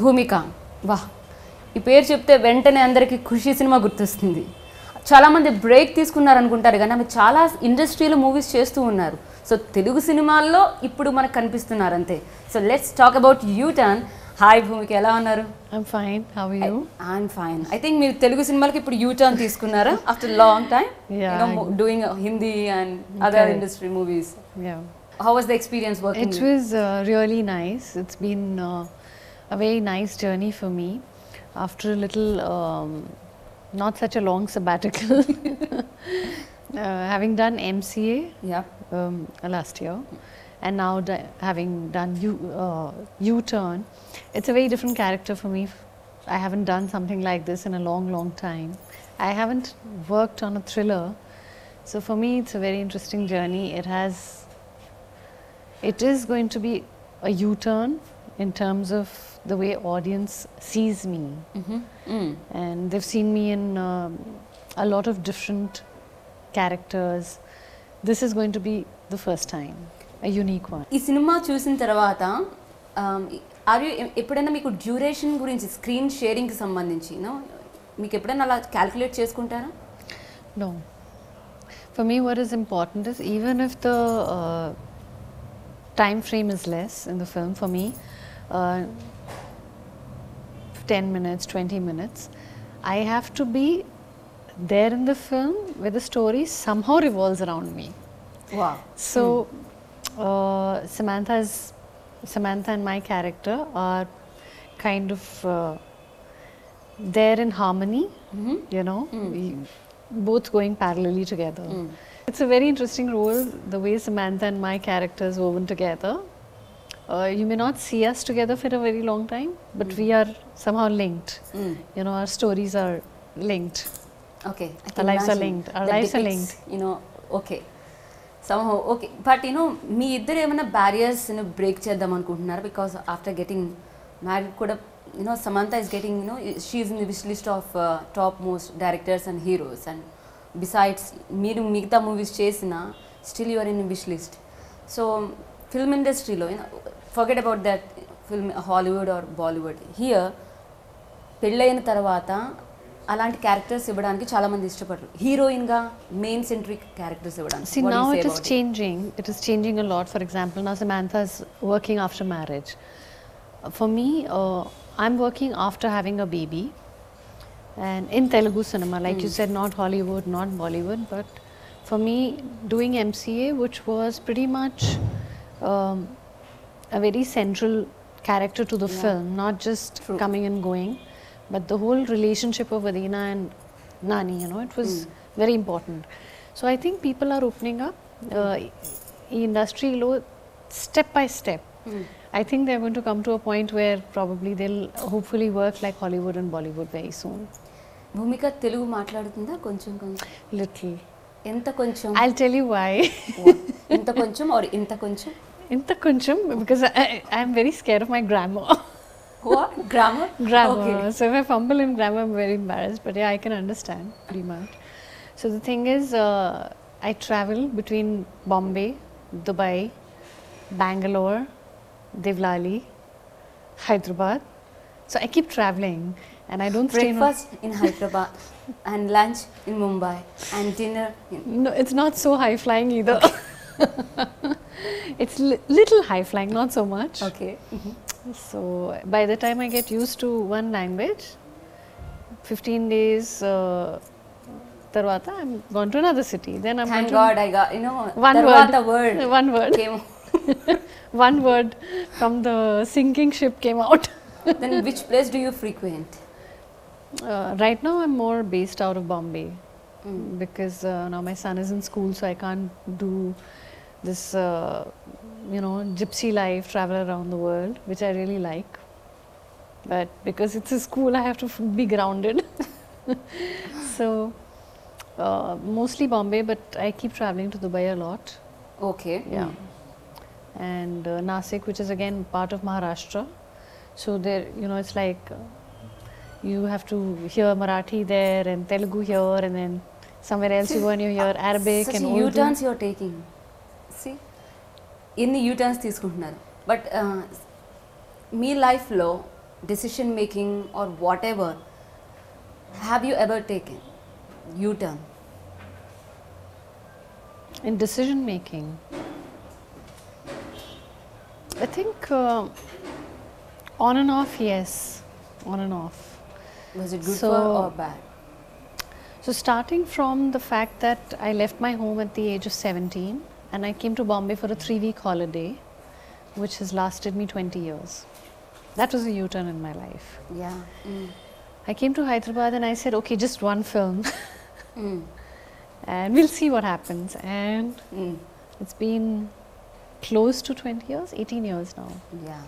భూమిక వాహ్ ఈ పేరు చెప్తే వెంటనే అందరికీ ఖుషి సినిమా గుర్తొస్తుంది. చాలామంది బ్రేక్ తీసుకున్నారు అనుకుంటారు కానీ ఆమె చాలా ఇండస్ట్రీలో మూవీస్ చేస్తూ ఉన్నారు. సో తెలుగు సినిమాల్లో ఇప్పుడు మనకు కనిపిస్తున్నారు అంతే. So let's talk about U turn. Hi Bhumika, ఎలా ఉన్నారు? I'm fine. How are you? I'm fine. I think మీరు తెలుగు సినిమాలకి ఇప్పుడు యూ టర్న్ తీసుకున్నారా after long time? Doing Hindi and other industry movies. Yeah. How was the experience working? It was really nice. It's been a very nice journey for me after a little not such a long sabbatical. Having done MCA last year and now having done U-turn, it's a very different character for me. I haven't done something like this in a long time. I haven't worked on a thriller, so for me it's a very interesting journey. It is going to be a U-turn in terms of the way audience sees me. And they've seen me in a lot of different characters. This is going to be the first time, a unique one. ఈ cinema చూసిన తర్వాత ఎప్పుడైనా మీకు duration గురించి screen షేరింగ్కి సంబంధించి మీకు ఎప్పుడైనా అలా క్యాల్కులేట్ చేసుకుంటారా? No. For me what is important is even if the time frame is less in the film, for me 10 minutes, 20 minutes, I have to be there in the film where the story somehow revolves around me. Wow. So Samantha and my character are kind of there in harmony, you know, both going parallelly together. It's a very interesting role, the way Samantha and my characters woven together. You may not see us together for a very long time, but we are somehow linked. You know, our stories are linked. Okay. Our lives are linked. Our lives are linked. You know, okay. Somehow, okay. But you know, మీ ఇద్దరు ఏమైనా barriers break చేద్దాం అనుకుంటున్నారు? Because after getting married కూడా Samantha is getting, she is in the wish list of top most directors and heroes, and besides మీరు మిగతా movies చేసిన still you are in wish list. So film industry లో forget about that film Hollywood or Bollywood, here పెళ్ళైన తర్వాత అలాంటి characters ఇవ్వడానికి చాలా మంది ఇష్టపడరు, హీరోయిన్ గా మెయిన్ సెంట్రిక్ క్యారెక్టర్స్ ఇవ్వడానికి. See, now it is changing. It is changing a lot. For example, now Samantha is working after marriage. For me, I'm working after having a baby, and in Telugu cinema, like you said, not Hollywood, not Bollywood, but for me doing MCA, which was pretty much a very central character to the film, not just coming and going, but the whole relationship of Adina and Nani, it was very important. So I think people are opening up industry step by step. I think they're going to come to a point where probably they'll hopefully work like Hollywood and Bollywood very soon. భూమిక తెలుగు మాట్లాడుతుందా? కొంచెం Little. ఎంత కొంచెం? I'll tell you why. ఎంత కొంచెం or ఇంత కొంచెం? ఇంత కొంచెం, because I'm very scared of my grammar. What? Grammar? Grammar. Okay. So if I fumble in grammar, I'm very embarrassed, but yeah, I can understand pretty much. So the thing is, I travel between Bombay, Dubai, Bangalore, Devlali, Hyderabad. So I keep traveling and I don't stay. Breakfast in Hyderabad and lunch in Mumbai and dinner in... No, it's not so high flying either. It's little high flying, not so much. Okay. So by the time I get used to one language, 15 days tarvata I'm gone to another city. Then I'm Thank God I got, one word came. One word from the sinking ship came out. Then which place do you frequent? Right now I'm more based out of Bombay, because now my son is in school, so I can't do this gypsy life, travel around the world, which I really like. But because it's a school, I have to be grounded. So mostly Bombay, but I keep traveling to Dubai a lot. Okay. Yeah. And Nasik, which is again part of Maharashtra. So there, it's like you have to hear Marathi there and Telugu here, and then somewhere else you go and you hear Arabic and Urdu. U-turns you're taking. See, ఎన్ని U-turns తీసుకుంటున్నారు. But మీ లైఫ్లో decision making or whatever, have you ever taken U-turn? In decision making, I think on and off, yes, on and off. Was it good So- for or bad? So starting from the fact that I left my home at the age of 17 and I came to Bombay for a 3-week holiday, which has lasted me 20 years. That was a U-turn in my life. Yeah. I came to Hyderabad and I said, okay, just one film Mm. and we'll see what happens. And Mm. it's been close to 20 years, 18 years now. Yeah.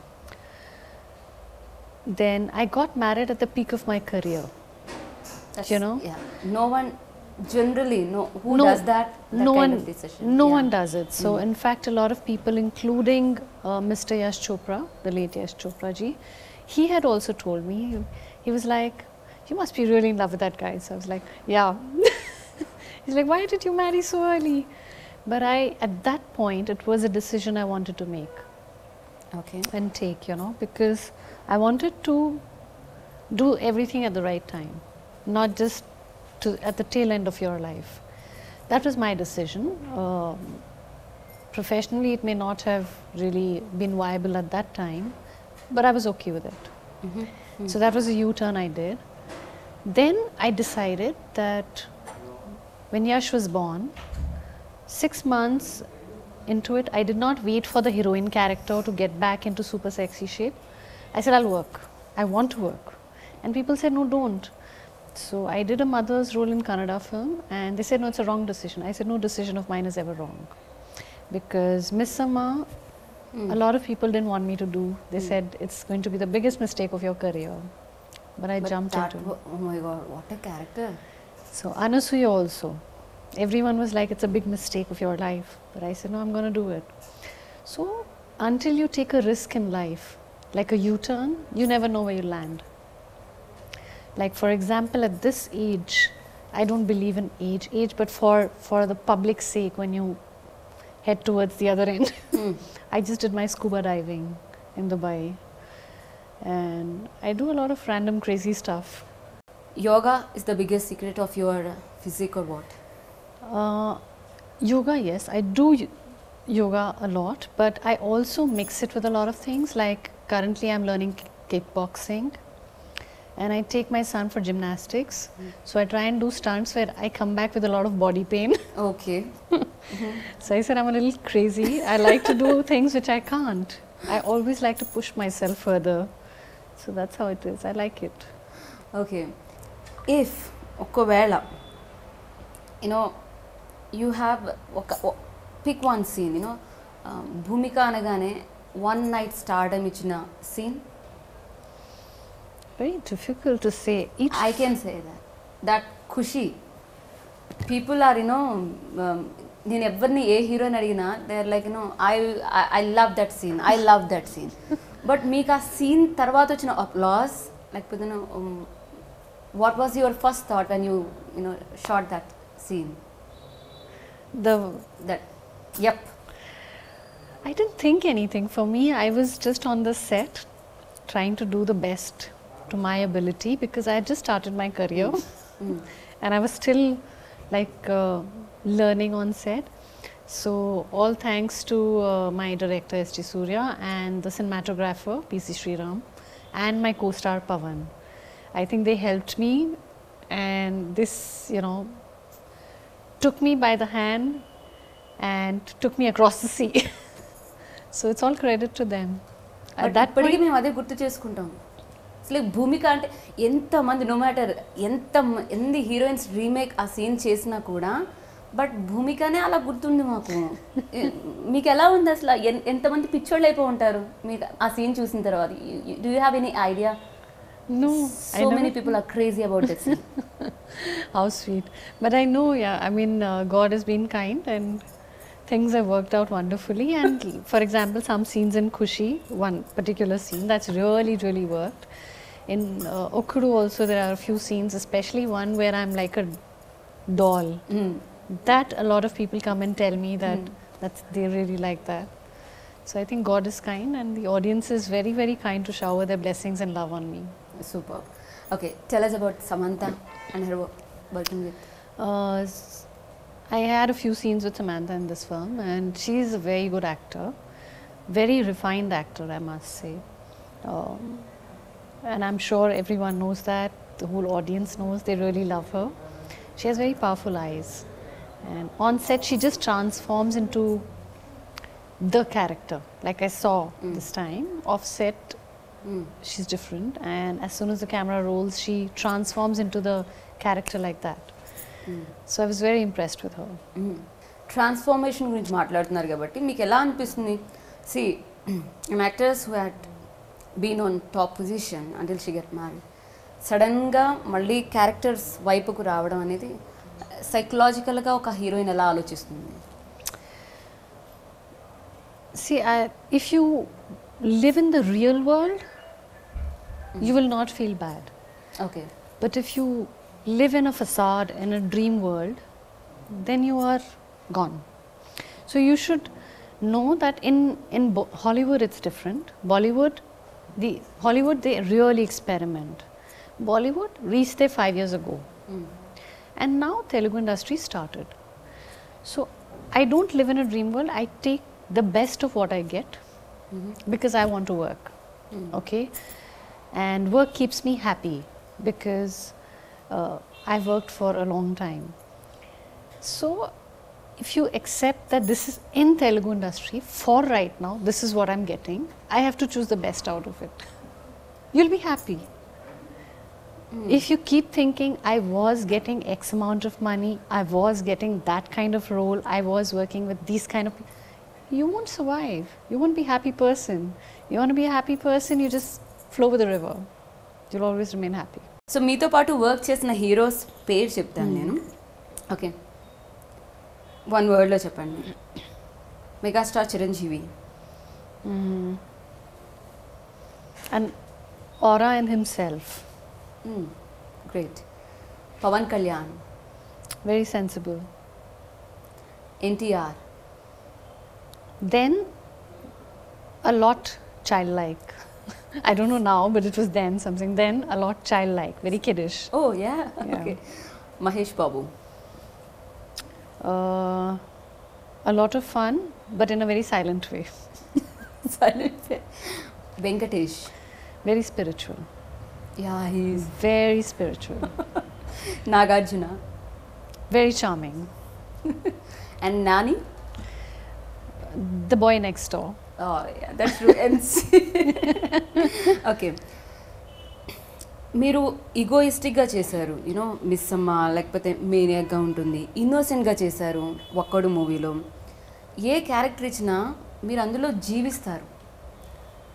Then I got married at the peak of my career. That's, You know? Yeah. No one generally, who No- does that no kind one, of decision? no Yeah. one does it. So in fact, a lot of people, including Mr. Yash Chopra, the late Yash Chopra ji, he had also told me, he was like, you must be really in love with that guy. So I was like, yeah. He's like, why did you marry so early? But at that point, it was a decision I wanted to make Okay. and take, you know, because I wanted to do everything at the right time, not just at the tail end of your life. That was my decision. Professionally, it may not have really been viable at that time, but I was okay with it. Mm-hmm. So that was a U-turn I did. Then I decided that when Yash was born, 6 months into it, I did not wait for the heroine character to get back into super sexy shape. I said, I'll work. I want to work. And people said, no, don't. So I did a mother's role in Kannada film and they said, no, it's a wrong decision. I said, no decision of mine is ever wrong. Because Miss Amma, a lot of people didn't want me to do. They said, it's going to be the biggest mistake of your career. But I jumped into it. Oh my God, what a character. So Anasuya also. Everyone was like, it's a big mistake of your life. But I said, no, I'm going to do it. So until you take a risk in life, like a U-turn, you never know where you land. Like for example, at this age, I don't believe in age, but for the public's sake, when you head towards the other end, I just did my scuba diving in Dubai. And I do a lot of random crazy stuff. Yoga is the biggest secret of your physique or what? Yoga, yes, I do yoga a lot, but I also mix it with a lot of things. Like currently I'm learning kickboxing and I take my son for gymnastics. So I try and do stunts where I come back with a lot of body pain. Okay. So I said I'm a little crazy. I like to do things which I can't. I always like to push myself further. So that's how it is. I like it. Okay. If ఒకవేళ you have pick one scene, Bhumika అనగానే one night stardom ఇచ్చిన scene. Very difficult to say. I can say that Kushi people are నేను ఎవరిని ఏ హీరోని అడిగినా they are like I love that scene, I love that scene. But మీకు ఆ scene తర్వాత వచ్చిన అప్లాస్ లేకపోతే what was your first thought when you shot that scene? Yep. I didn't think anything. For me, I was just on the set trying to do the best to my ability because I had just started my career and I was still like learning on set. So all thanks to my director S.G. Surya and the cinematographer P.C. Sriram and my co-star Pavan. I think they helped me and this, took me by the hand and took me across the sea. So it's all credit to them. At that ఇప్పటికీ point, మేము అదే గుర్తు చేసుకుంటాం. అసలు భూమిక అంటే ఎంతమంది no matter ఎన్ని heroines remake ఆ సీన్ చేసినా కూడా బట్ భూమికనే అలా గుర్తుంది మాకు. మీకు ఎలా ఉంది అసలు? ఎంతమంది పిచ్చోళ్ళు అయిపోయి ఉంటారు మీకు ఆ సీన్ చూసిన తర్వాత? Do you have any idea? no, So many people are crazy about this scene. How sweet. But I know, I mean, God has been kind and things have worked out wonderfully. And for example, some scenes in Khushi, one particular scene that's really, really worked. In Okudu also there are a few scenes, especially one where I'm like a doll. That a lot of people come and tell me that they really like that. So I think God is kind and the audience is very, very kind to shower their blessings and love on me. Super. Okay, tell us about Samantha and her working with. I had a few scenes with Samantha in this film, and she's a very good actor, very refined actor, I must say. And I'm sure everyone knows that, the whole audience knows, they really love her. She has very powerful eyes, and on set she just transforms into the character. Like I saw this time, off set she's different, and as soon as the camera rolls she transforms into the character like that. So I was very impressed with her. Transformation గురించి మాట్లాడుతున్నారు కాబట్టి మీకు ఎలా అనిపిస్తుంది? See actors who had been on top position until she get married సడన్గా మళ్ళీ characters వైపుకు రావడం అనేది సైకలాజికల్గా ఒక హీరోయిన్ ఎలా ఆలోచిస్తుంది? See, if you live in the real world, you will not feel bad. Okay. But if you live in a facade, in a dream world, then you are gone. So you should know that in Hollywood it's different. Hollywood they really experiment. Bollywood reached there 5 years ago. And now Telugu industry started. So I don't live in a dream world. I take the best of what I get because I want to work. Okay? And work keeps me happy because I've worked for a long time. So if you accept that this is in Telugu industry for right now, this is what I'm getting, I have to choose the best out of it. You'll be happy. If you keep thinking I was getting X amount of money, I was getting that kind of role, I was working with these kind of people, you won't survive. You won't be a happy person. You want to be a happy person, you just flow with the river. You'll always remain happy. So మీతో పాటు work చేసిన heroes పేరు చెప్తాను నేను. Okay, 1 వర్డ్లో చెప్పండి. Megastar Chiranjeevi. An aura in himself. Great. Pawan Kalyan. Very sensible. NTR. Then a lot childlike. I don't know now, but it was then something. Then a lot childlike, very kiddish. Oh yeah. Okay. Mahesh Babu. A lot of fun, but in a very silent way. Silent way. Venkatesh. Very spiritual. Yeah, he is Very spiritual. Nagarjuna. Very charming. And Nani. The boy next door. Oh yeah, that's true. Okay, మీరు ఈగోయిస్టిక్గా చేశారు, you know miss అమ్మ, లేకపోతే మేనియాక్గా ఉంటుంది, ఇన్నోసెంట్గా చేశారు ఒక్కడు మూవీలో. ఏ character ఇచ్చినా మీరు అందులో జీవిస్తారు.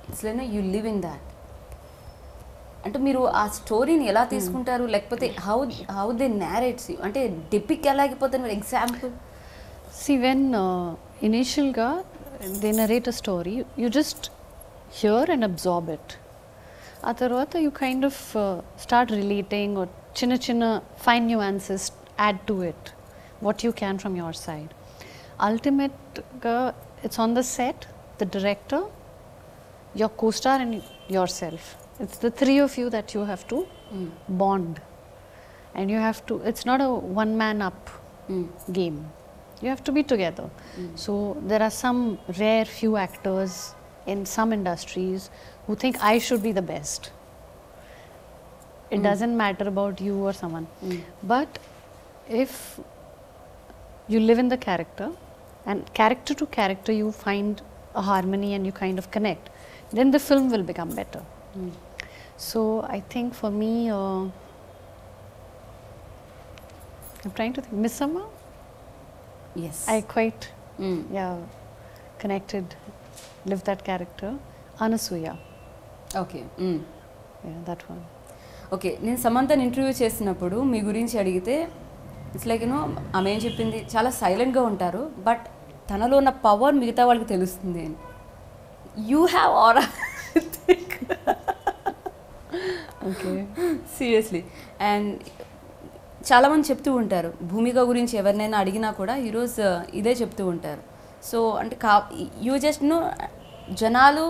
It's like you live in that. అంటే మీరు ఆ స్టోరీని ఎలా తీసుకుంటారు, లేకపోతే హౌ దే నేరేట్స్ యూ, అంటే డిపిక్ ఎలా అయిపోతారు మీరు? Example. See, when initial they narrate a story, you just hear and absorb it. A tarvata you kind of start relating or chinna fine nuances add to it, what you can from your side. Ultimate it's on the set, the director, your co-star and yourself. It's the three of you that you have to bond, and you have to, it's not a one man up game. You have to be together. So there are some rare few actors in some industries who think I should be the best. It doesn't matter about you or someone. But if you live in the character, and character to character you find a harmony and you kind of connect, then the film will become better. So I think for me, I'm trying to think, Miss Summer? Yes. I quite connected, lived that character. Anasuya. Okay. Yeah, that one. Okay, నేను సమంతని interview చేసినప్పుడు మీ గురించి అడిగితే it's like you know ఆమె ఏం చెప్పింది, చాలా సైలెంట్గా ఉంటారు బట్ తనలో ఉన్న పవర్ మిగతా వాళ్ళకి తెలుస్తుంది అని. You have aura. Okay. Seriously. And చాలామంది చెప్తూ ఉంటారు, భూమిక గురించి ఎవరినైనా అడిగినా కూడా హీరోస్ ఇదే చెప్తూ ఉంటారు. సో అంటే యూ జస్ట్ నో జనాలు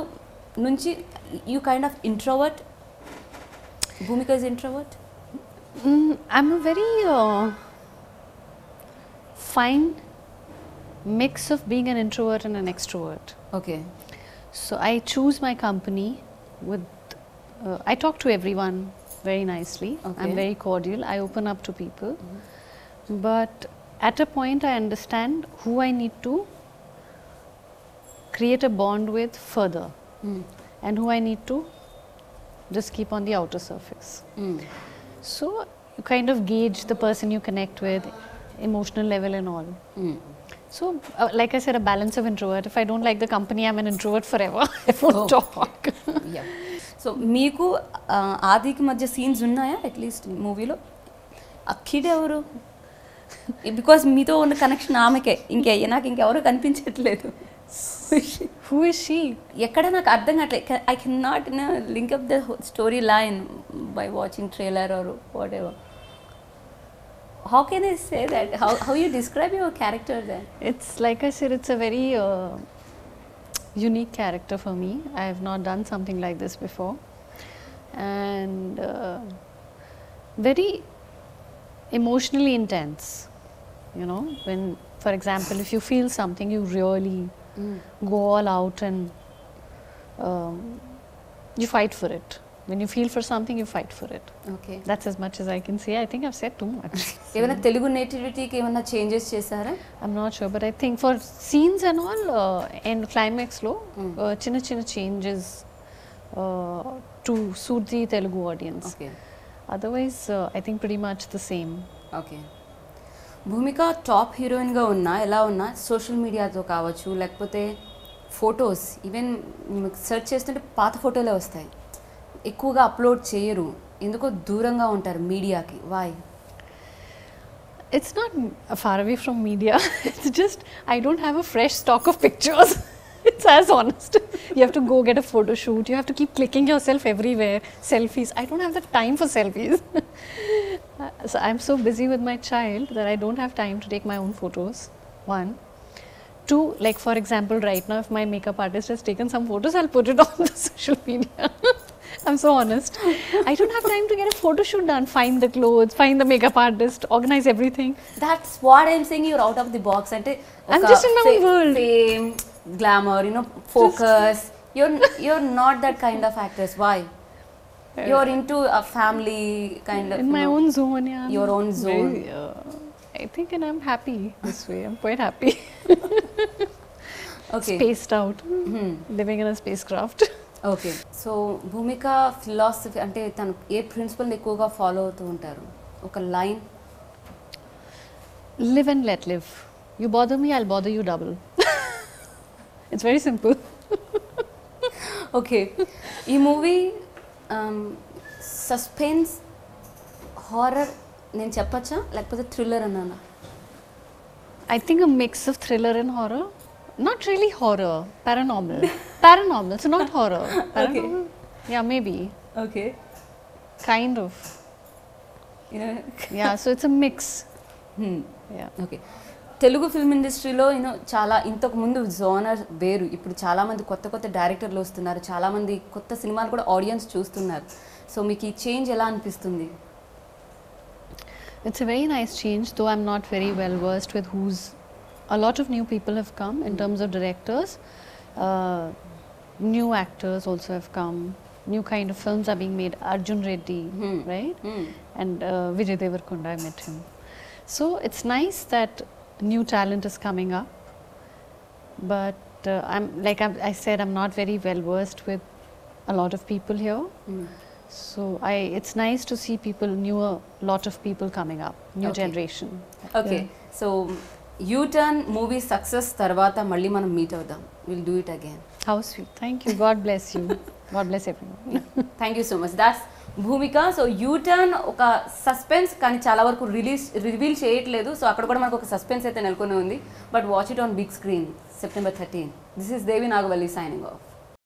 నుంచి you kind of introvert? Bhumika is introvert? I'm a very fine mix of being an introvert and an extrovert. Okay. So I choose my company with, I talk to everyone very nicely. Okay. I'm very cordial. I open up to people. But at a point I understand who I need to create a bond with further and who I need to just keep on the outer surface. So you kind of gauge the person you connect with, emotional level and all. So like I said, a balance of introvert. If I don't like the company, I'm an introvert forever. I won't talk. Yeah. So మీకు ఆదికి మధ్య scenes ఉన్నాయా at least మూవీలో? అక్కిడే ఎవరు? Because మీతో ఉన్న connection ఆమెకే, నాకు ఇంకెవరు కనిపించట్లేదు. Who is she? ఎక్కడ నాకు అర్థం కావట్లేదు. I cannot link up the story line by watching trailer or whatever. How can I say that? How you describe your character then? It's like I said, it's a very unique character for me. I have not done something like this before, and very emotionally intense. You know, when, for example, if you feel something, you really go all out and you fight for it. When you feel for something, you fight for it. Okay. That's as much as I can say. I think I've said too much. ఏమైనా తెలుగు నేటివిటీకి ఏమైనా changes చేశారా? I'm not sure, but I think for scenes and all, and climax lo, chinna changes to suit the Telugu audience. Okay. Otherwise, I think pretty much the same. Okay. Bhumika top హీరోయిన్గా ఉన్నా, ఎలా ఉన్నా social మీడియాతో కావచ్చు, లేకపోతే photos even search చేస్తుంటే పాత ఫోటోలే వస్తాయి, ఎక్కువగా అప్లోడ్ చేయరు, ఎందుకో దూరంగా ఉంటారు మీడియాకి. Why? It's not far away from media. It's just I don't have a fresh stock of pictures. It's as honest. You have to go get a photo shoot. You have to keep clicking yourself everywhere. Selfies. I don't have the time for selfies. So I'm so busy with my child that I don't have time to take my own photos. One. Two, like for example, right now, if my makeup artist has taken some photos, I'll put it on the social media. I'm so honest. I don't have time to get a photo shoot done. Find the clothes, find the makeup artist, organize everything. That's what I'm saying. You're out of the box. అంటే I'm just in my own world. Fame, glamour, focus. You're not that kind of actress. Why? You're into a family kind of. In my own zone, yeah. Your own zone. I think, and I'm happy this way. I'm quite happy. Okay. Spaced out, living in a spacecraft. Okay. So Bhumika philosophy అంటే తను ఏ ప్రిన్సిపల్ని ఎక్కువగా follow అవుతూ ఉంటారు? ఒక line. Live and let live. You bother me, I'll bother you double. It's very simple. Okay. ఈ movie suspense, horror నేను చెప్పచ్చా, లేకపోతే thriller అన్నానా? I think a mix of thriller and horror. Not really horror, paranormal. Paranormal, so not horror. Paranormal? Okay. Yeah, maybe. Okay. Kind of. Yeah, so it's a mix. Yeah. Okay. Telugu film ఇండస్ట్రీలో చాలా ఇంతకు ముందు genre వేరు, ఇప్పుడు చాలామంది కొత్త డైరెక్టర్లు వస్తున్నారు, చాలామంది కొత్త సినిమాలు కూడా ఆడియన్స్ చూస్తున్నారు. సో మీకు ఈ చేంజ్ ఎలా అనిపిస్తుంది? It's a very nice change, though I'm not very well versed with a lot of new people have come in terms of directors. New actors also have come. New kind of films are being made. Arjun Reddy, right? And Vijay Devarkonda, I met him. So it's nice that new talent is coming up. But I said, I'm not very well versed with a lot of people here. So it's nice to see lot of people coming up, new generation. Okay. So U-turn movie success tarvata malli manam meet avudam. We'll do it again. How sweet. Thank you. God bless you. God bless everyone. Thank you so much. That's Bhumika. So U-turn oka suspense కానీ చాలా వరకు reveal చేయట్లేదు. So అక్కడ కూడా మనకు ఒక suspense అయితే నెలకొని ఉంది. But watch it on big screen September 13. This is Devi Nagavalli signing off.